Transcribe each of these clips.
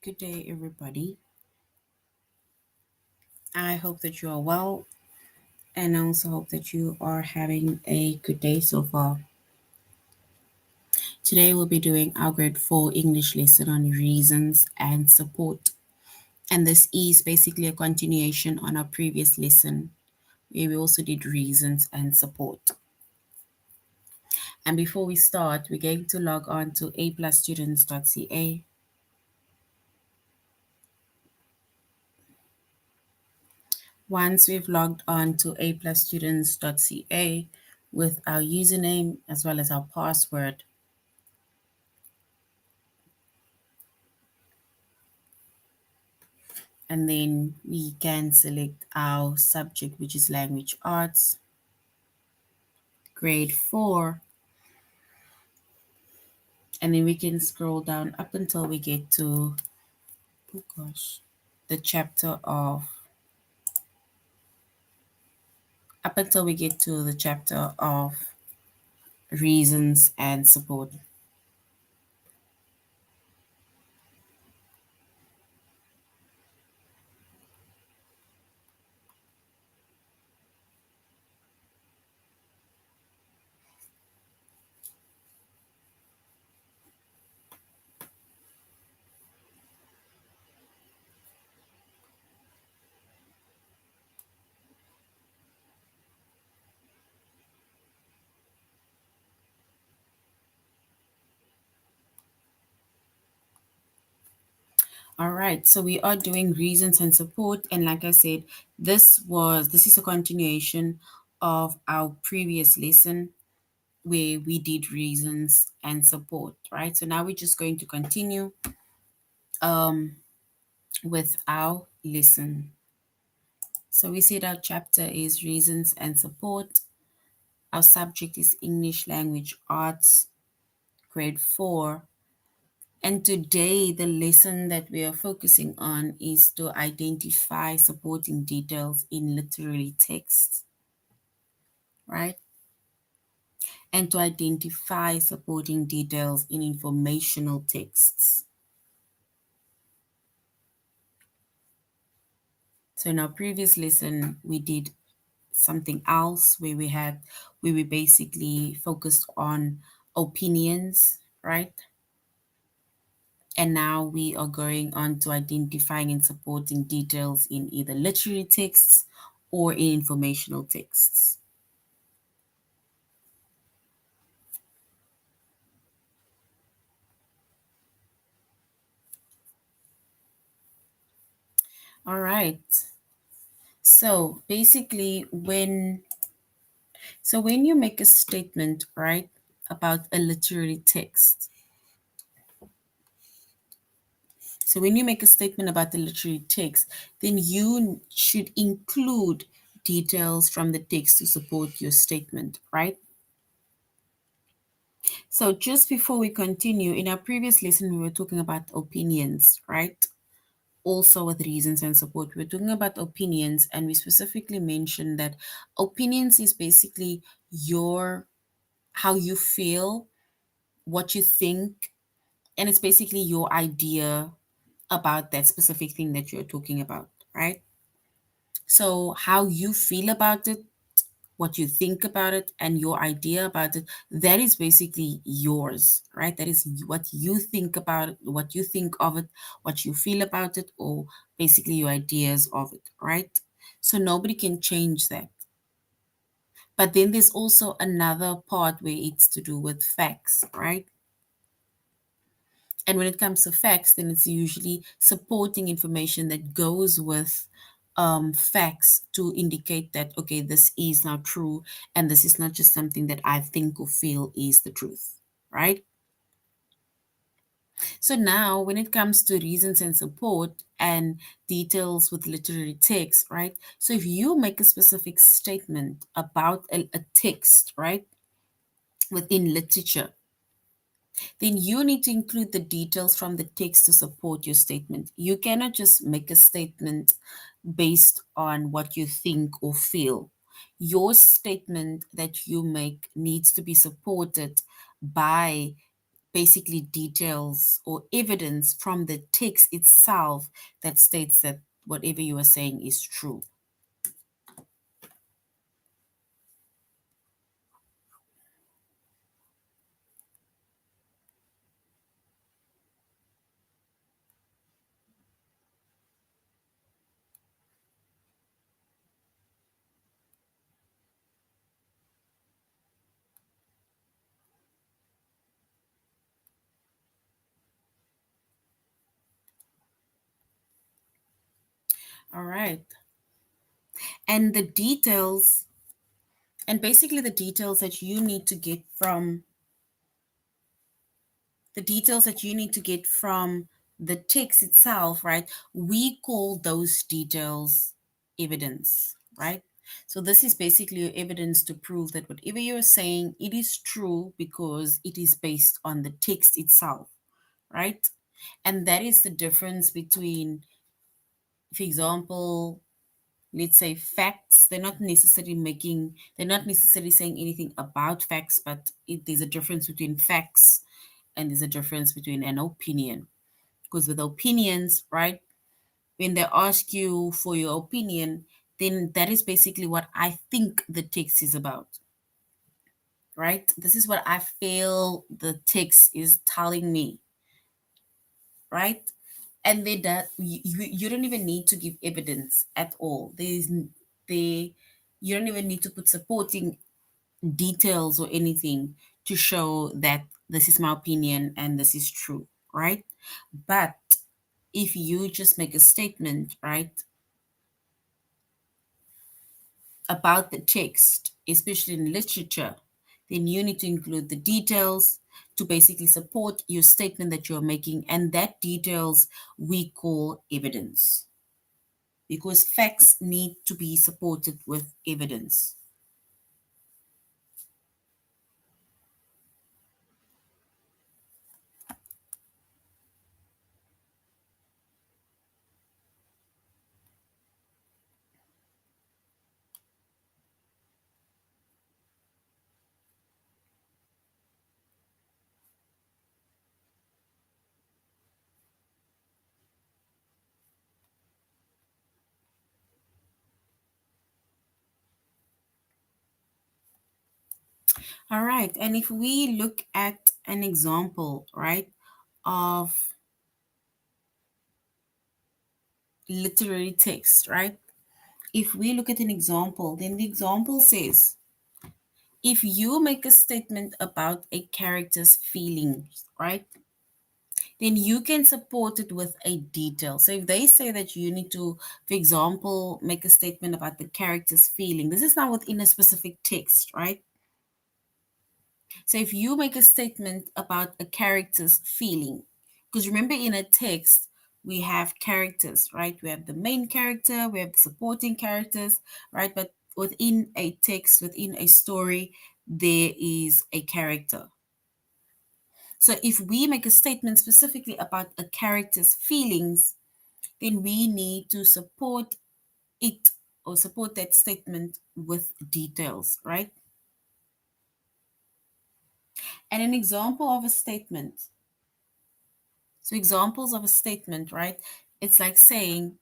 Good day, everybody. I hope that you are well, and I also hope that you are having a good day so far. Today, we'll be doing our grade 4 English lesson on reasons and support. And this is basically a continuation on our previous lesson, where we also did reasons and support. And before we start, we're going to log on to aplusstudents.ca. Once we've logged on to aplusstudents.ca with our username as well as our password, and then we can select our subject, which is language arts, grade 4, and then we can scroll down up until we get to, oh gosh, the chapter of, up until we get to the chapter of reasons and support. All right, so we are doing reasons and support, and like I said, this is a continuation of our previous lesson where we did reasons and support, right? So now we're just going to continue with our lesson. So we said our chapter is reasons and support. Our subject is English language arts, grade 4. And today, the lesson that we are focusing on is to identify supporting details in literary text, right? And to identify supporting details in informational texts. So in our previous lesson, we did something else where we basically focused on opinions, right? And now we are going on to identifying and supporting details in either literary texts or in informational texts. All right. So basically when you make a statement, right, about a literary text, so when you make a statement about the literary text, then you should include details from the text to support your statement, right? So just before we continue, in our previous lesson, we were talking about opinions, right? Also with reasons and support. We're talking about opinions, and we specifically mentioned that opinions is basically your how you feel, what you think, and it's basically your idea about that specific thing that you're talking about, right? So how you feel about it, what you think about it, and your idea about it, that is basically yours, right? That is what you think about it, what you think of it, what you feel about it, or basically your ideas of it, right? So nobody can change that. But then there's also another part where it's to do with facts, right? And when it comes to facts, then it's usually supporting information that goes with facts to indicate that, okay, this is now true and this is not just something that I think or feel is the truth, right? So now, when it comes to reasons and support and details with literary text, right? So if you make a specific statement about a text, right, within literature, then you need to include the details from the text to support your statement. You cannot just make a statement based on what you think or feel. Your statement that you make needs to be supported by basically details or evidence from the text itself that states that whatever you are saying is true. All right. And the details, and basically the details that you need to get from the text itself, right? We call those details evidence, right? So this is basically your evidence to prove that whatever you're saying, it is true because it is based on the text itself, right? And that is the difference between, for example, let's say facts. They're not necessarily saying anything about facts, but there's a difference between facts and there's a difference between an opinion. Because with opinions, right, when they ask you for your opinion, then that is basically what I think the text is about, right? This is what I feel the text is telling me, right? And they that you don't even need to give evidence at all. They you don't even need to put supporting details or anything to show that this is my opinion and this is true, right? But if you just make a statement, right, about the text, especially in literature, then you need to include the details to basically support your statement that you're making. And that details we call evidence because facts need to be supported with evidence. All right. And if we look at an example, right, of literary text, right? If we look at an example, then the example says, if you make a statement about a character's feelings, right, then you can support it with a detail. So if they say that you need to, for example, make a statement about the character's feeling, this is not within a specific text, right? So if you make a statement about a character's feeling, because remember in a text, we have characters, right? We have the main character, we have the supporting characters, right? But within a text, within a story, there is a character. So if we make a statement specifically about a character's feelings, then we need to support it or support that statement with details, right? And an example of a statement. So examples of a statement, right? It's like saying,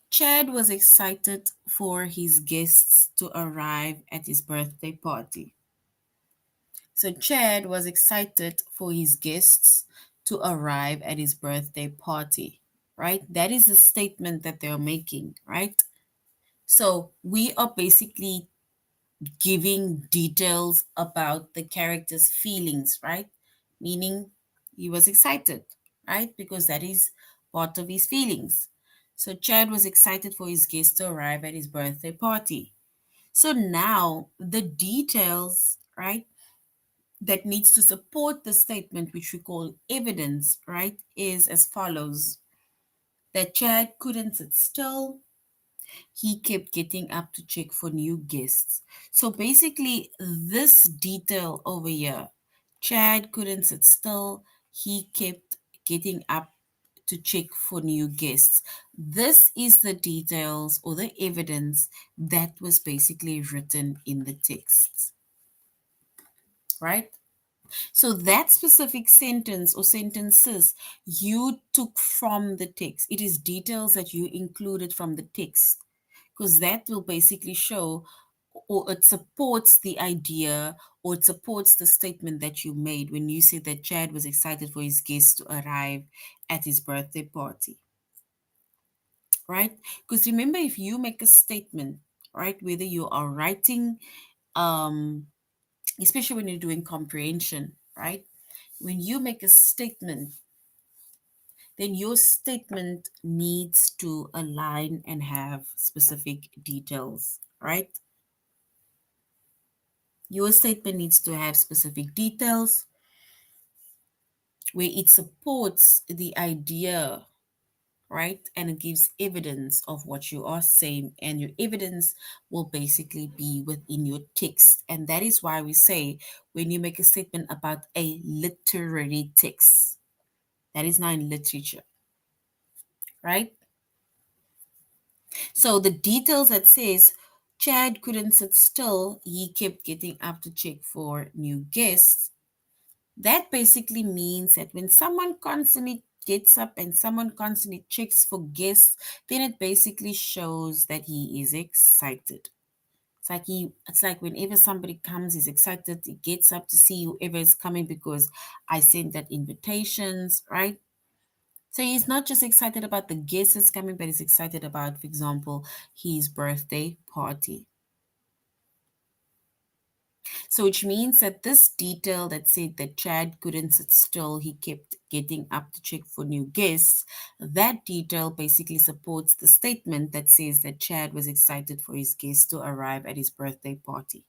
Chad was excited for his guests to arrive at his birthday party. So Chad was excited for his guests to arrive at his birthday party, right? That is a statement that they're making, right? So we are basically giving details about the character's feelings, right? Meaning he was excited, right? Because that is part of his feelings. So Chad was excited for his guests to arrive at his birthday party. So now the details, right, that needs to support the statement, which we call evidence, right, is as follows: that Chad couldn't sit still. He kept getting up to check for new guests. So basically, this detail over here, Chad couldn't sit still. He kept getting up to check for new guests. This is the details or the evidence that was basically written in the text, right? So that specific sentence or sentences you took from the text. It is details that you included from the text because that will basically show or it supports the idea or it supports the statement that you made when you said that Chad was excited for his guests to arrive at his birthday party, right? Because remember, if you make a statement, right, whether you are writing, um, especially when you're doing comprehension, right? When you make a statement, then your statement needs to align and have specific details, right? Your statement needs to have specific details where it supports the idea, right? And it gives evidence of what you are saying, and your evidence will basically be within your text. And that is why we say when you make a statement about a literary text, that is now in literature, right? So the details that says Chad couldn't sit still, he kept getting up to check for new guests. That basically means that when someone constantly gets up and someone constantly checks for guests, then it basically shows that he is excited. It's like whenever somebody comes, he's excited, he gets up to see whoever is coming because I sent that invitations, right? So he's not just excited about the guests that's coming, but he's excited about, for example, his birthday party. So which means that this detail that said that Chad couldn't sit still, he kept getting up to check for new guests, that detail basically supports the statement that says that Chad was excited for his guests to arrive at his birthday party.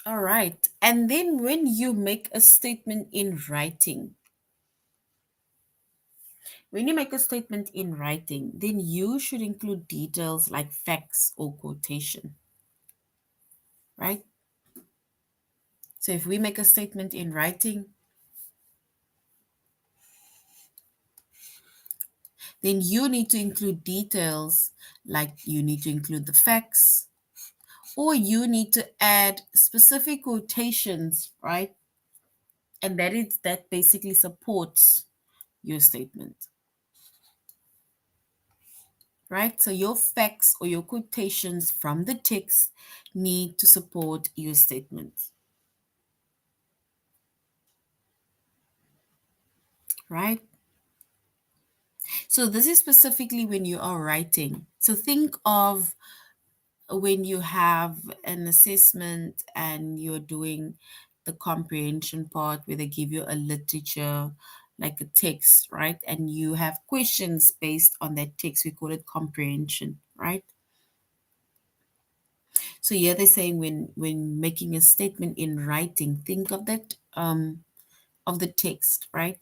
All right. And then when you make a statement in writing, when you make a statement in writing, then you should include details like facts or quotation, right? So if we make a statement in writing, then you need to include details like you need to include the facts or you need to add specific quotations, right? And that basically supports your statement, right? So your facts or your quotations from the text need to support your statement, right? So this is specifically when you are writing. So think of when you have an assessment and you're doing the comprehension part where they give you a literature like a text, right? And you have questions based on that text. We call it comprehension, right? So here they're saying when making a statement in writing, think of that of the text, right?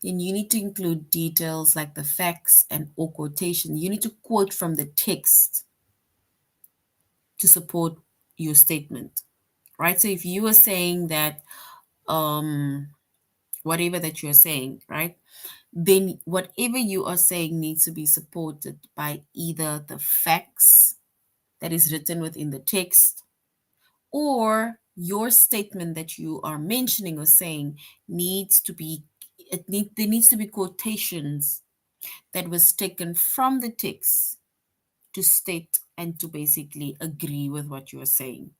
Then you need to include details like the facts and or quotation. You need to quote from the text to support your statement, right? So if you are saying that um whatever that you're saying, right? Then whatever you are saying needs to be supported by either the facts that is written within the text or your statement that you are mentioning or saying needs to be there needs to be quotations that was taken from the text to state and to basically agree with what you are saying.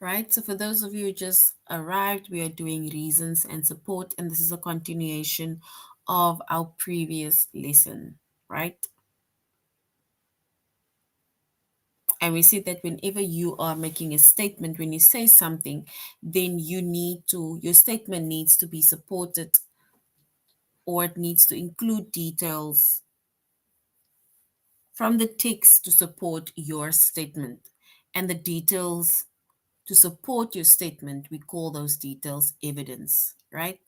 Right? So, for those of you who just arrived, we are doing reasons and support, and this is a continuation of our previous lesson, right? And we see that whenever you are making a statement, when you say something, then your statement needs to be supported or it needs to include details from the text to support your statement. And the details to support your statement, we call those details evidence, right?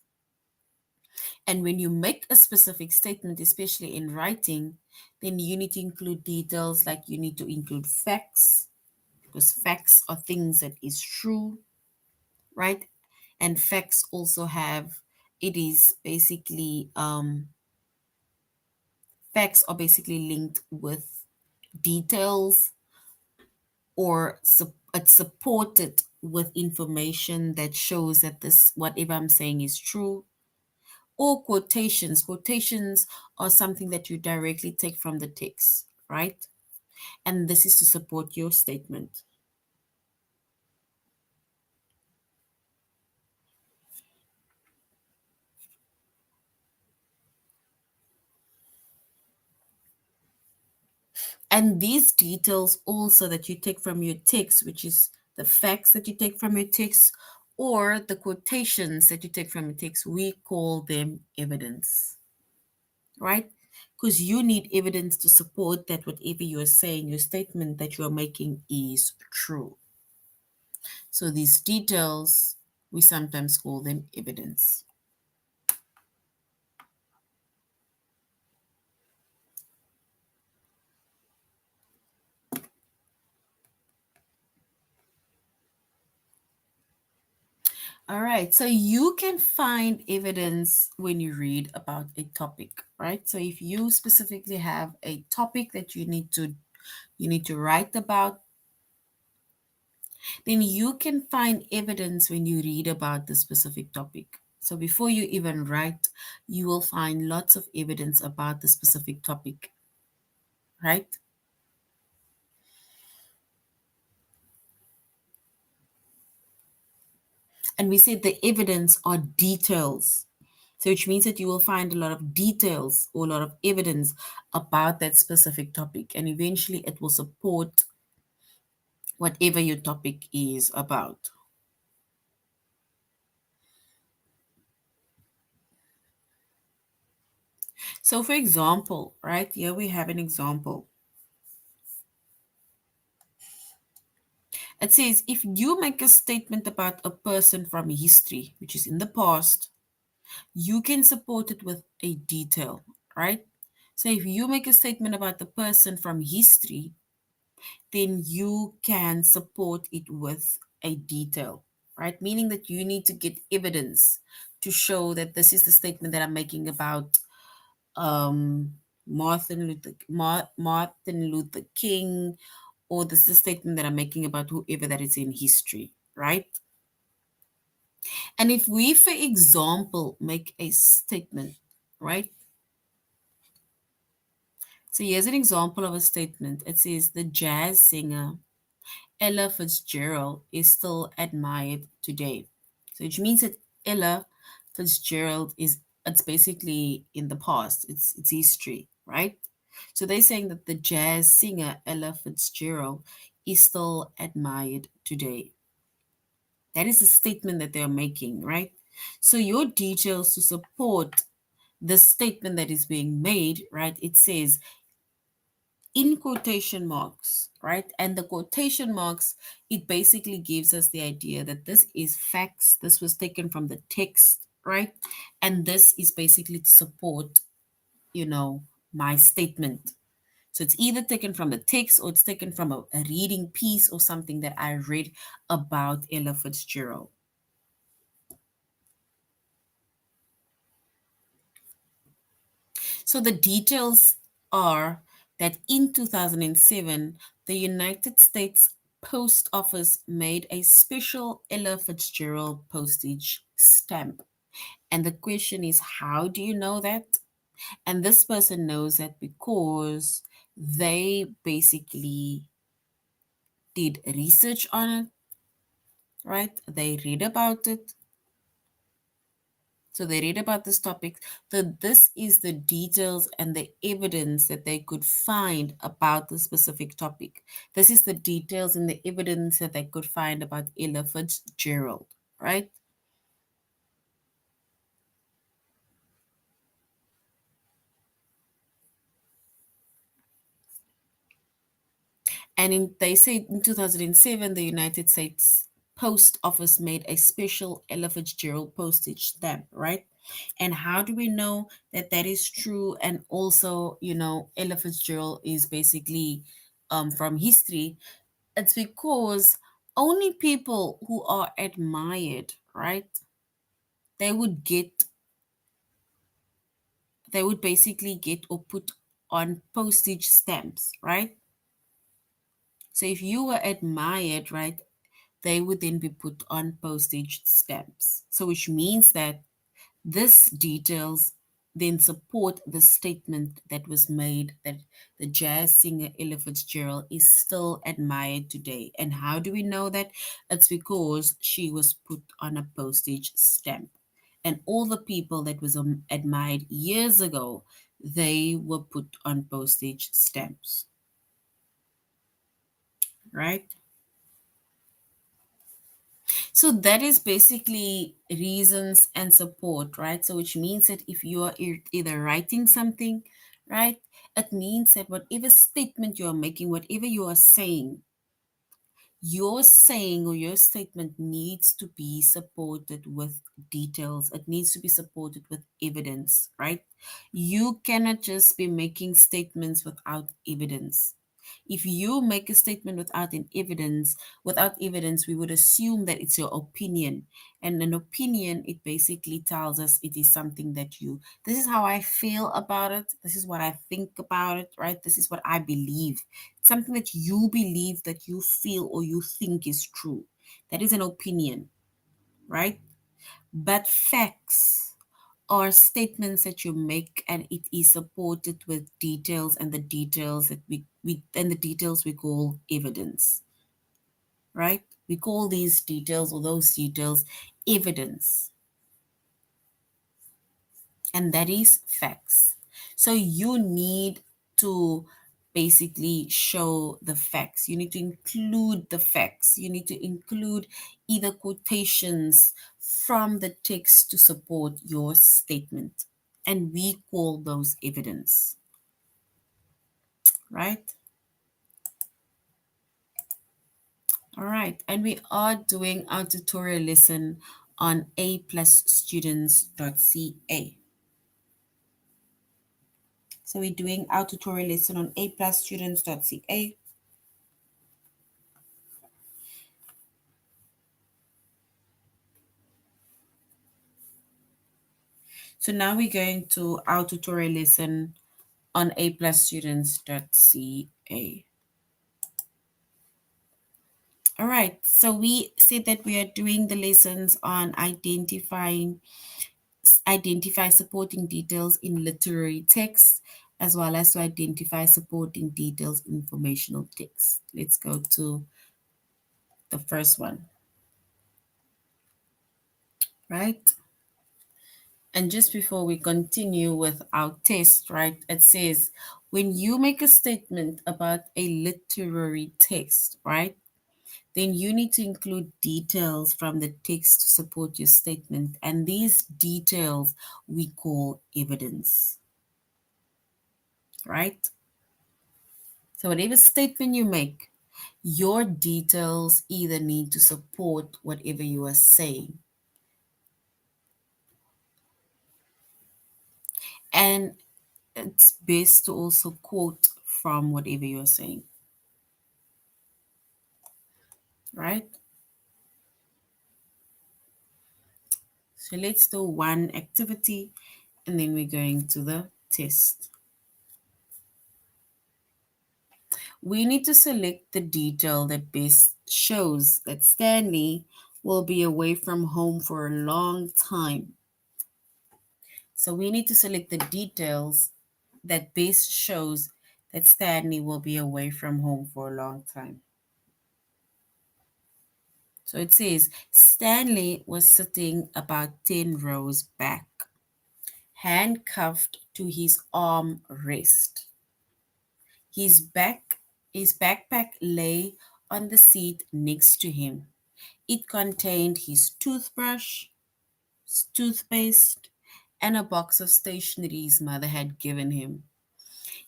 And when you make a specific statement, especially in writing, then you need to include details, like you need to include facts, because facts are things that is true, right? And facts also have, it is basically, facts are basically linked with details, or it's supported with information that shows that this whatever I'm saying is true. Or quotations. Quotations are something that you directly take from the text, right? And this is to support your statement. And these details also that you take from your text, which is the facts that you take from your text, or the quotations that you take from your text, we call them evidence, right? Because you need evidence to support that whatever you're saying, your statement that you're making is true. So these details, we sometimes call them evidence. All right, so you can find evidence when you read about a topic, right? So if you specifically have a topic that you need to write about, then you can find evidence when you read about the specific topic. So before you even write, you will find lots of evidence about the specific topic, right? And we said the evidence are details. So which means that you will find a lot of details or a lot of evidence about that specific topic. And eventually it will support whatever your topic is about. So for example, right, here we have an example. It says, if you make a statement about a person from history, which is in the past, you can support it with a detail, right? So if you make a statement about the person from history, then you can support it with a detail, right? Meaning that you need to get evidence to show that this is the statement that I'm making about Martin Luther King, or this is a statement that I'm making about whoever that is in history, right? And if we, for example, make a statement, right? So here's an example of a statement. It says the jazz singer Ella Fitzgerald is still admired today. So which means that Ella Fitzgerald is, it's basically in the past. It's history, right? So they're saying that the jazz singer Ella Fitzgerald is still admired today. That is a statement that they're making, right? So your details to support the statement that is being made, right? It says in quotation marks, right? And the quotation marks, it basically gives us the idea that this is facts. This was taken from the text, right? And this is basically to support, my statement. So it's either taken from the text or it's taken from a reading piece or something that I read about Ella Fitzgerald. So the details are that in 2007, the United States Post Office made a special Ella Fitzgerald postage stamp. And the question is, how do you know that? And this person knows that because they basically did research on it, right? They read about it. So they read about this topic. So this is the details and the evidence that they could find about the specific topic. This is the details and the evidence that they could find about Ella Fitzgerald, right? And they say in 2007, the United States Post Office made a special Ella Fitzgerald postage stamp, right? And how do we know that that is true? And also, Ella Fitzgerald is basically from history. It's because only people who are admired, right? They would get, they would basically get or put on postage stamps, right? So if you were admired, right, they would then be put on postage stamps. So which means that this details then support the statement that was made that the jazz singer Ella Fitzgerald is still admired today. And how do we know that? It's because she was put on a postage stamp. And all the people that was admired years ago, they were put on postage stamps, right? So that is basically reasons and support, right? So which means that if you are either writing something, right, it means that whatever statement you are making, whatever you are saying, your saying or your statement needs to be supported with details. It needs to be supported with evidence, right? You cannot just be making statements without evidence. If you make a statement without evidence, we would assume that it's your opinion. And an opinion, it basically tells us it is something that this is how I feel about it. This is what I think about it, right? This is what I believe. It's something that you believe, that you feel, or you think is true. That is an opinion, right? But facts are statements that you make and it is supported with details, and the details that the details we call evidence, right? We call these details or those details evidence, and that is facts. So you need to basically show the facts. You need to include the facts. You need to include either quotations from the text to support your statement. And we call those evidence, right? All right. And we are doing our tutorial lesson on aplusstudents.ca. So we're doing our tutorial lesson on aplusstudents.ca. So now we're going to our tutorial lesson on aplusstudents.ca. All right, so we said that we are doing the lessons on identify supporting details in literary text, as well as to identify supporting details in informational text. Let's go to the first one, right? And just before we continue with our test, right, it says when you make a statement about a literary text, right, then you need to include details from the text to support your statement. And these details we call evidence, right? So, whatever statement you make, your details either need to support whatever you are saying. And it's best to also quote from whatever you're saying, right? So let's do one activity and then we're going to the test. We need to select the detail that best shows that Stanley will be away from home for a long time. So we need to select the details that best shows that Stanley will be away from home for a long time. So it says Stanley was sitting about 10 rows back, handcuffed to his arm rest. His his backpack lay on the seat next to him. It contained his toothbrush, toothpaste, and a box of stationery his mother had given him.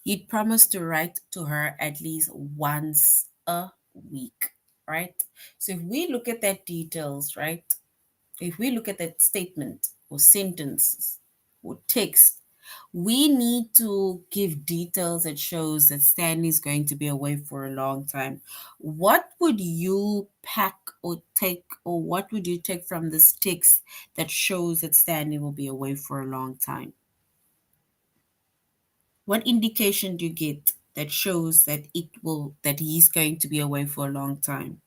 He'd promised to write to her at least once a week, right? So if we look at that details, right? If we look at that statement, or sentences or text, we need to give details that shows that Stanley is going to be away for a long time. What would you pack or take, or what would you take from this text that shows that Stanley will be away for a long time? What indication do you get that shows that he's going to be away for a long time?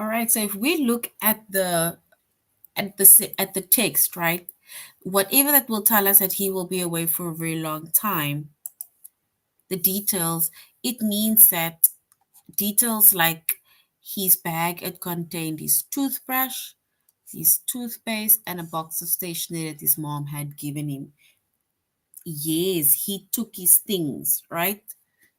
All right, so if we look at the text, right? Whatever that will tell us that he will be away for a very long time, the details, it means that details like his bag, it contained his toothbrush, his toothpaste, and a box of stationery that his mom had given him. Yes, he took his things, right?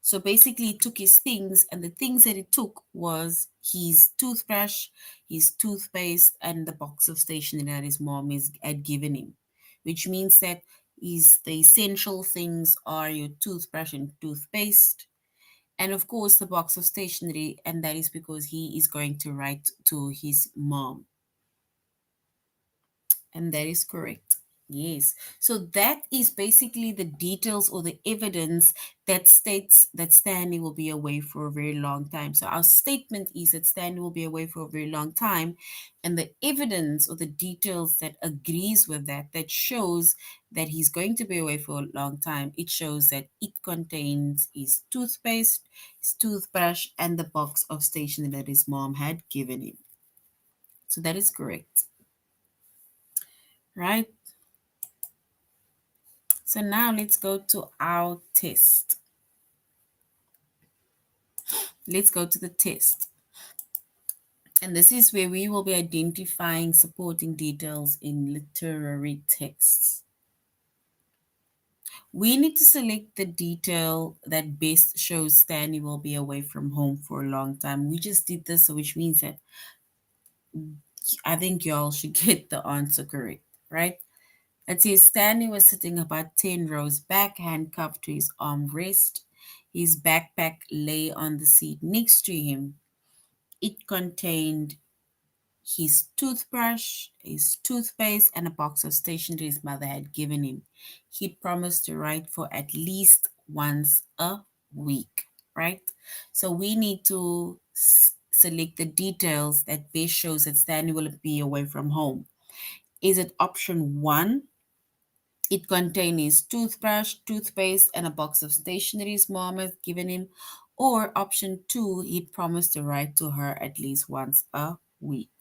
So basically, he took his things, and the things that he took was his toothbrush, his toothpaste, and the box of stationery that his mom had given him, which means that the essential things are your toothbrush and toothpaste, and of course the box of stationery, and that is because he is going to write to his mom. And that is correct. Yes. So that is basically the details or the evidence that states that Stanley will be away for a very long time. So our statement is that Stanley will be away for a very long time. And the evidence or the details that agrees with that, that shows that he's going to be away for a long time, it shows that it contains his toothpaste, his toothbrush, and the box of stationery that his mom had given him. So that is correct. Right? So now let's go to our test. Let's go to the test. And this is where we will be identifying supporting details in literary texts. We need to select the detail that best shows Stanley will be away from home for a long time. We just did this, so which means that I think y'all should get the answer correct, right? It says Stanley was sitting about 10 rows back, handcuffed to his armrest. His backpack lay on the seat next to him. It contained his toothbrush, his toothpaste, and a box of stationery his mother had given him. He'd promised to write for at least once a week, right? So we need to select the details that best shows that Stanley will be away from home. Is it option one? It contained his toothbrush, toothpaste, and a box of stationery his mom had given him. Or option two, he'd promised to write to her at least once a week.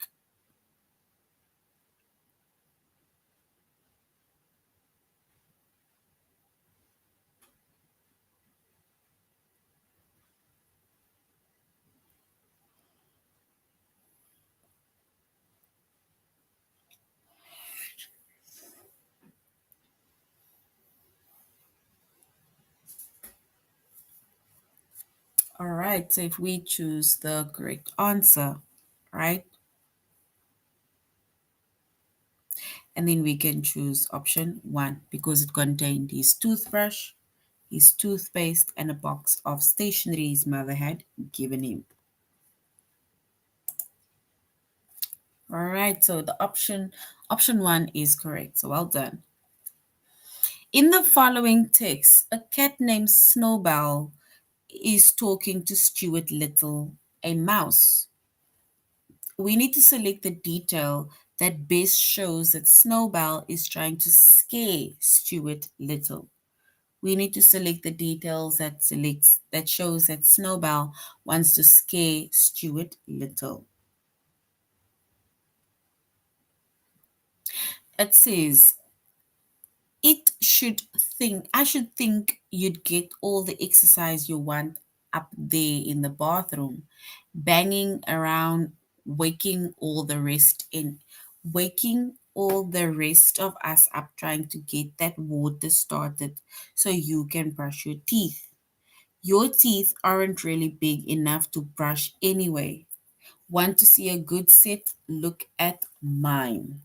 All right, so if we choose the correct answer, right? And then we can choose option one because it contained his toothbrush, his toothpaste, and a box of stationery his mother had given him. All right, so the option one is correct. So well done. In the following text, a cat named Snowball is talking to Stuart Little, a mouse. We need to select the detail that best shows that Snowball is trying to scare Stuart Little. We need to select the details that shows that Snowball wants to scare Stuart Little. It says I should think you'd get all the exercise you want up there in the bathroom, banging around, waking all the rest of us up trying to get that water started so you can brush your teeth. Your teeth aren't really big enough to brush anyway. Want to see a good set? Look at mine.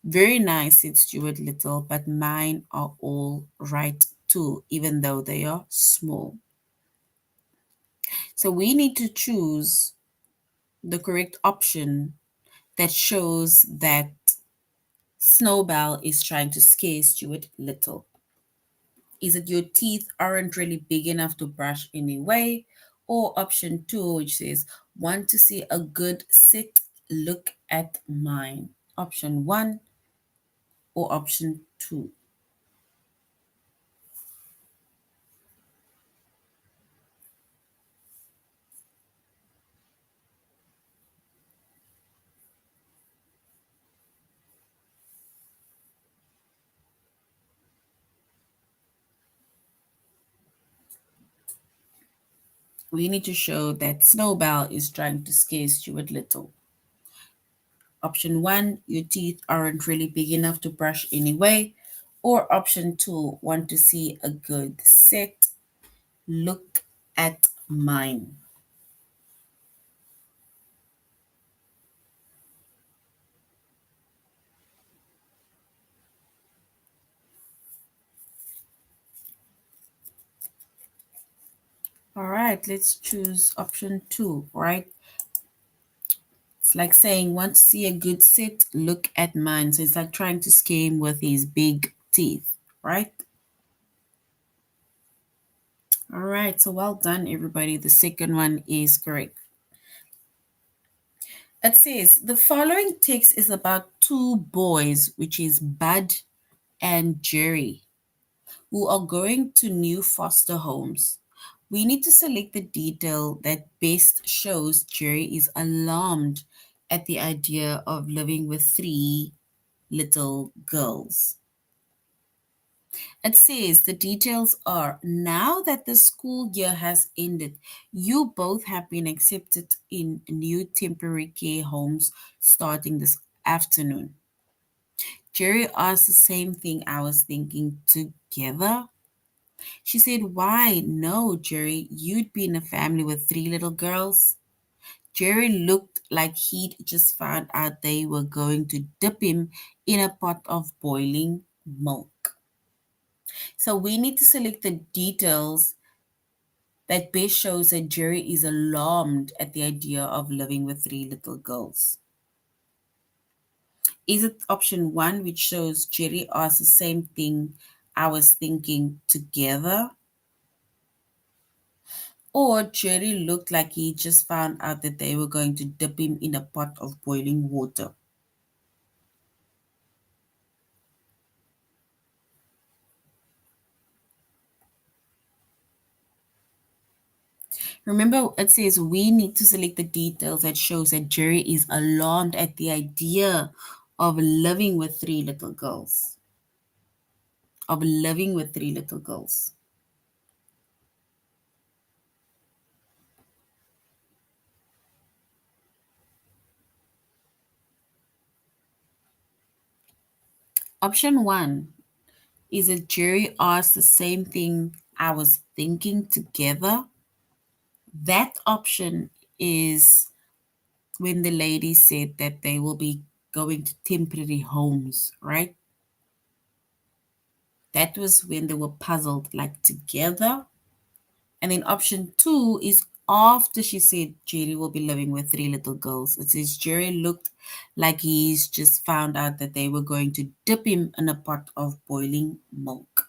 Very nice, said Stuart Little, but mine are all right too, even though they are small. So we need to choose the correct option that shows that Snowball is trying to scare Stuart Little. Is it your teeth aren't really big enough to brush anyway? Or option two, which says, want to see a good sit, look at mine. Option one or option two. We need to show that Snowball is trying to scare Stuart Little. Option one, your teeth aren't really big enough to brush anyway. Or option two, want to see a good set, look at mine. All right, let's choose option two, right? It's like saying, want to see a good set, look at mine. So it's like trying to scare him with his big teeth, right? All right, so well done, everybody. The second one is correct. It says the following text is about two boys, which is Bud and Jerry, who are going to new foster homes. We need to select the detail that best shows Jerry is alarmed at the idea of living with three little girls. It says the details are now that the school year has ended, you both have been accepted in new temporary care homes starting this afternoon. Jerry asked the same thing I was thinking together. She said, why? No, Jerry, you'd be in a family with three little girls. Jerry looked like he'd just found out they were going to dip him in a pot of boiling milk. So we need to select the details that best shows that Jerry is alarmed at the idea of living with three little girls. Is it option one, which shows Jerry asked the same thing I was thinking together? Or Jerry looked like he just found out that they were going to dip him in a pot of boiling water? Remember, it says we need to select the details that shows that Jerry is alarmed at the idea of living with three little girls. Of living with three little girls. Option one is that Jerry asked the same thing I was thinking together. That option is when the lady said that they will be going to temporary homes, right? That was when they were puzzled, like together. And then option two is after she said Jerry will be living with three little girls. It says Jerry looked like he's just found out that they were going to dip him in a pot of boiling milk.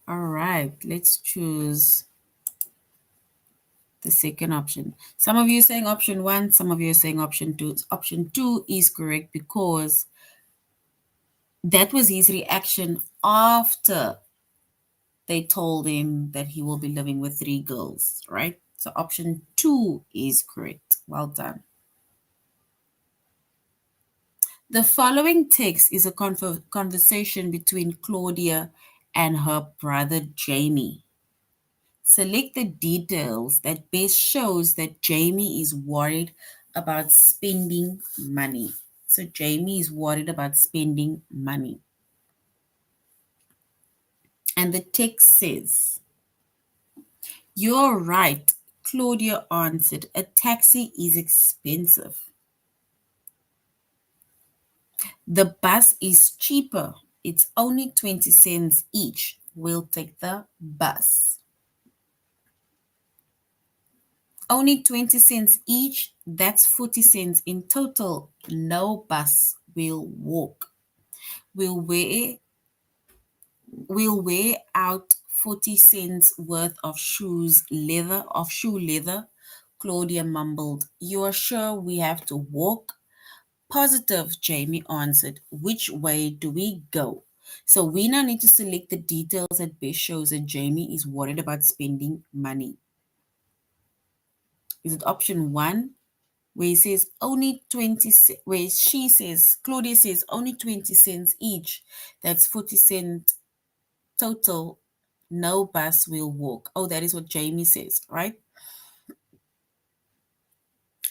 All right, let's choose the second option. Some of you are saying option one, some of you are saying option two. Option two is correct because that was his reaction after they told him that he will be living with three girls, right? So option two is correct. Well done. The following text is a conversation between Claudia and her brother Jamie. Select the details that best shows that Jamie is worried about spending money. So Jamie is worried about spending money. And the text says, "You're right," Claudia answered. "A taxi is expensive. The bus is cheaper. It's only 20 cents each. We'll take the bus." Only 20 cents each, that's 40 cents in total. No bus, we'll walk. We'll wear, we'll wear out 40 cents worth of shoe leather, Claudia mumbled. "You are sure we have to walk?" "Positive," Jamie answered. "Which way do we go?" So we now need to select the details that best shows that Jamie is worried about spending money. Is it option 1, where it says only 20, where she says, Claudia says only 20 cents each? That's 40 cent total. No bus, will walk. Oh, that is what Jamie says, right?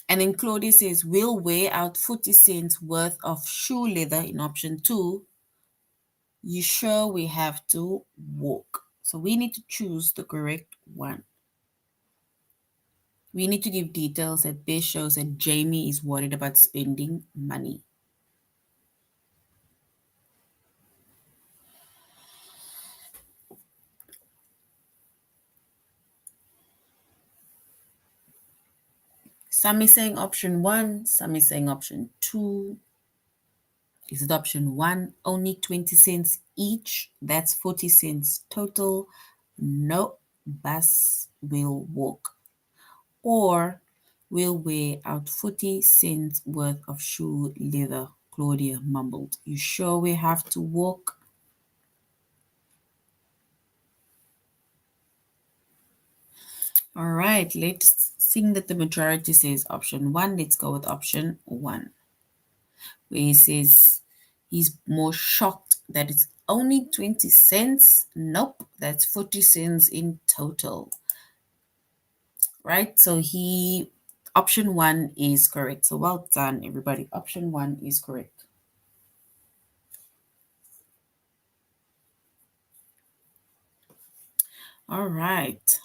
And then Claudia says, "We'll wear out 40 cents worth of shoe leather" in option 2. You sure we have to walk? So we need to choose the correct one. We need to give details that best shows that Jamie is worried about spending money. Some is saying option 1, some is saying option 2. Is it option 1, only 20 cents each? That's 40 cents total. No, bus, will walk. Or we'll wear out 40 cents worth of shoe leather, Claudia mumbled. You sure we have to walk? All right, let's think that the majority says option 1. Let's go with option 1, where he says he's more shocked that it's only 20 cents. Nope, that's 40 cents in total. Right? So option 1 is correct. So well done, everybody. Option 1 is correct. All right.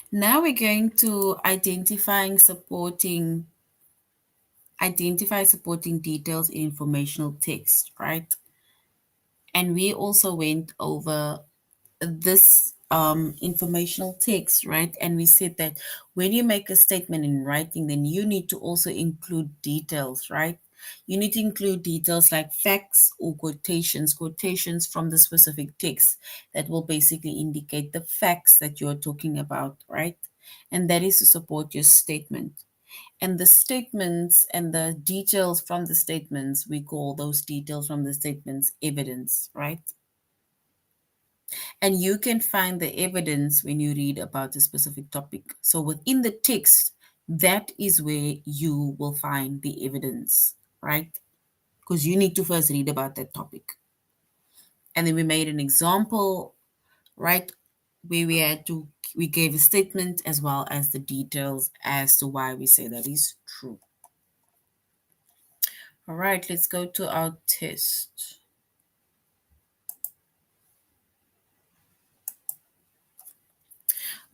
Now we're going to identify supporting details in informational text, right? And we also went over this informational text, right? And we said that when you make a statement in writing, then you need to also include details, right? You need to include details like facts or quotations from the specific text that will basically indicate the facts that you're talking about, right? And that is to support your statement. And the statements and the details from the statements, we call those details from the statements evidence, right? And you can find the evidence when you read about a specific topic. So within the text, that is where you will find the evidence, right? Because you need to first read about that topic. And then we made an example, right? Where we gave a statement as well as the details as to why we say that is true. All right, let's go to our test.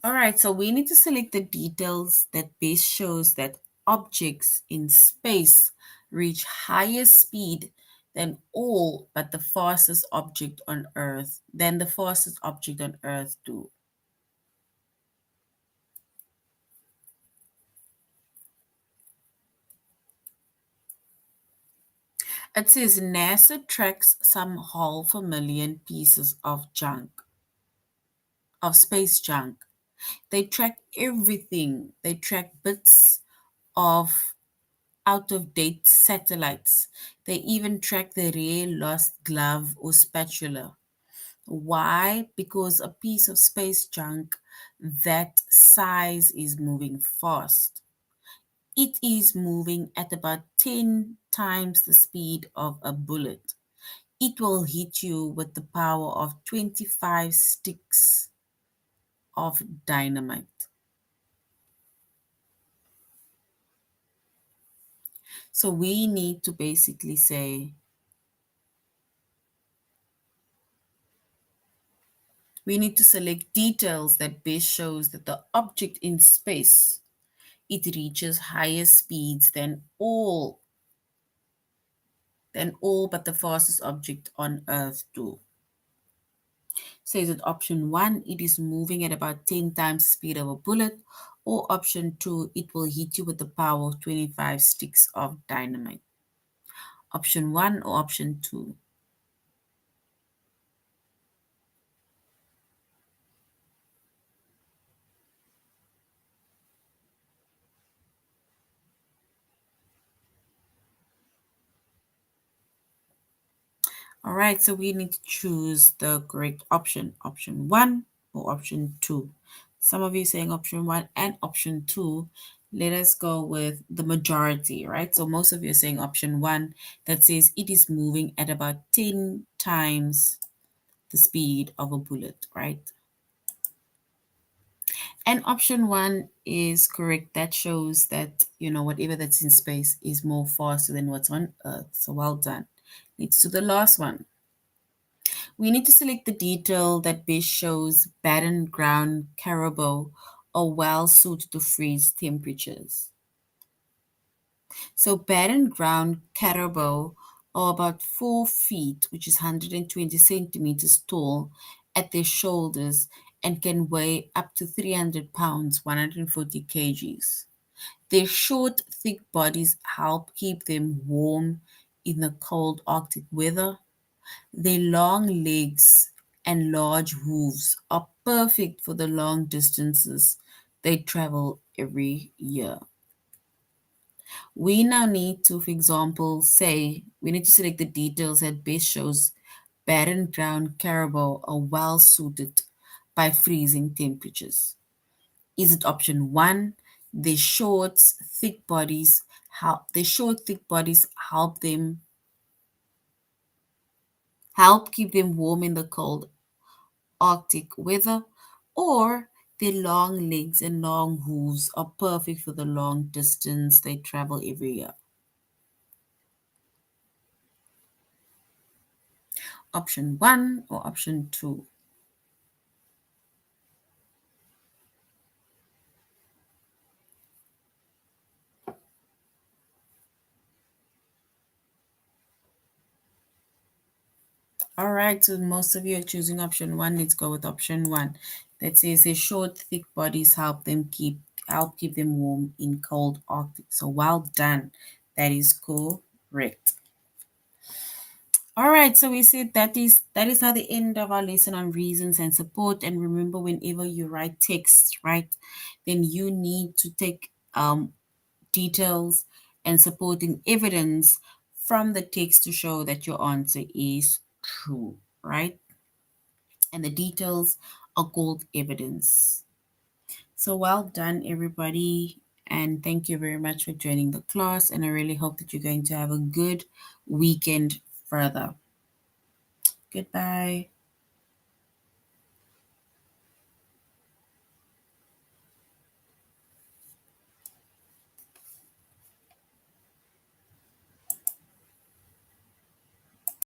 All right, so we need to select the details that best shows that objects in space reach higher speed than all but the fastest object on Earth, do. It says NASA tracks some half a million pieces of space junk. They track everything. They track bits of out of date satellites. They even track the rare lost glove or spatula. Why? Because a piece of space junk that size is moving fast. It is moving at about 10 times the speed of a bullet. it will hit you with the power of 25 sticks of dynamite. So we need to basically say, we need to select details that best shows that the object in space, it reaches higher speeds than all but the fastest object on Earth do. So is it option one, it is moving at about 10 times the speed of a bullet, or option two, it will hit you with the power of 25 sticks of dynamite? Option one or option two? All right, so we need to choose the correct option one or option two. Some of you saying option one and option two. Let us go with the majority, right? So most of you are saying option one, that says it is moving at about 10 times the speed of a bullet, right? And option one is correct. That shows that, whatever that's in space is more faster than what's on Earth. So well done. Let's do the last one. We need to select the detail that best shows barren ground caribou are well suited to freeze temperatures. So barren ground caribou are about 4 feet, which is 120 centimeters tall at their shoulders and can weigh up to 300 pounds, 140 kgs. Their short, thick bodies help keep them warm in the cold Arctic weather. Their long legs and large hooves are perfect for the long distances they travel every year. We now need to, for example, say we need to select the details that best shows barren ground caribou are well suited by freezing temperatures. Is it option one? Their short thick bodies help keep them warm in the cold Arctic weather, or their long legs and long hooves are perfect for the long distance they travel every year. Option one or option two? All right, so most of you are choosing option one. Let's go with option one. That says their short, thick bodies help keep them warm in cold Arctic. So well done. That is correct. All right, so we said that is now the end of our lesson on reasons and support. And remember, whenever you write text, right, then you need to take details and supporting evidence from the text to show that your answer is true, right? And the details are called evidence. So well done, everybody. And thank you very much for joining the class. And I really hope that you're going to have a good weekend further. Goodbye.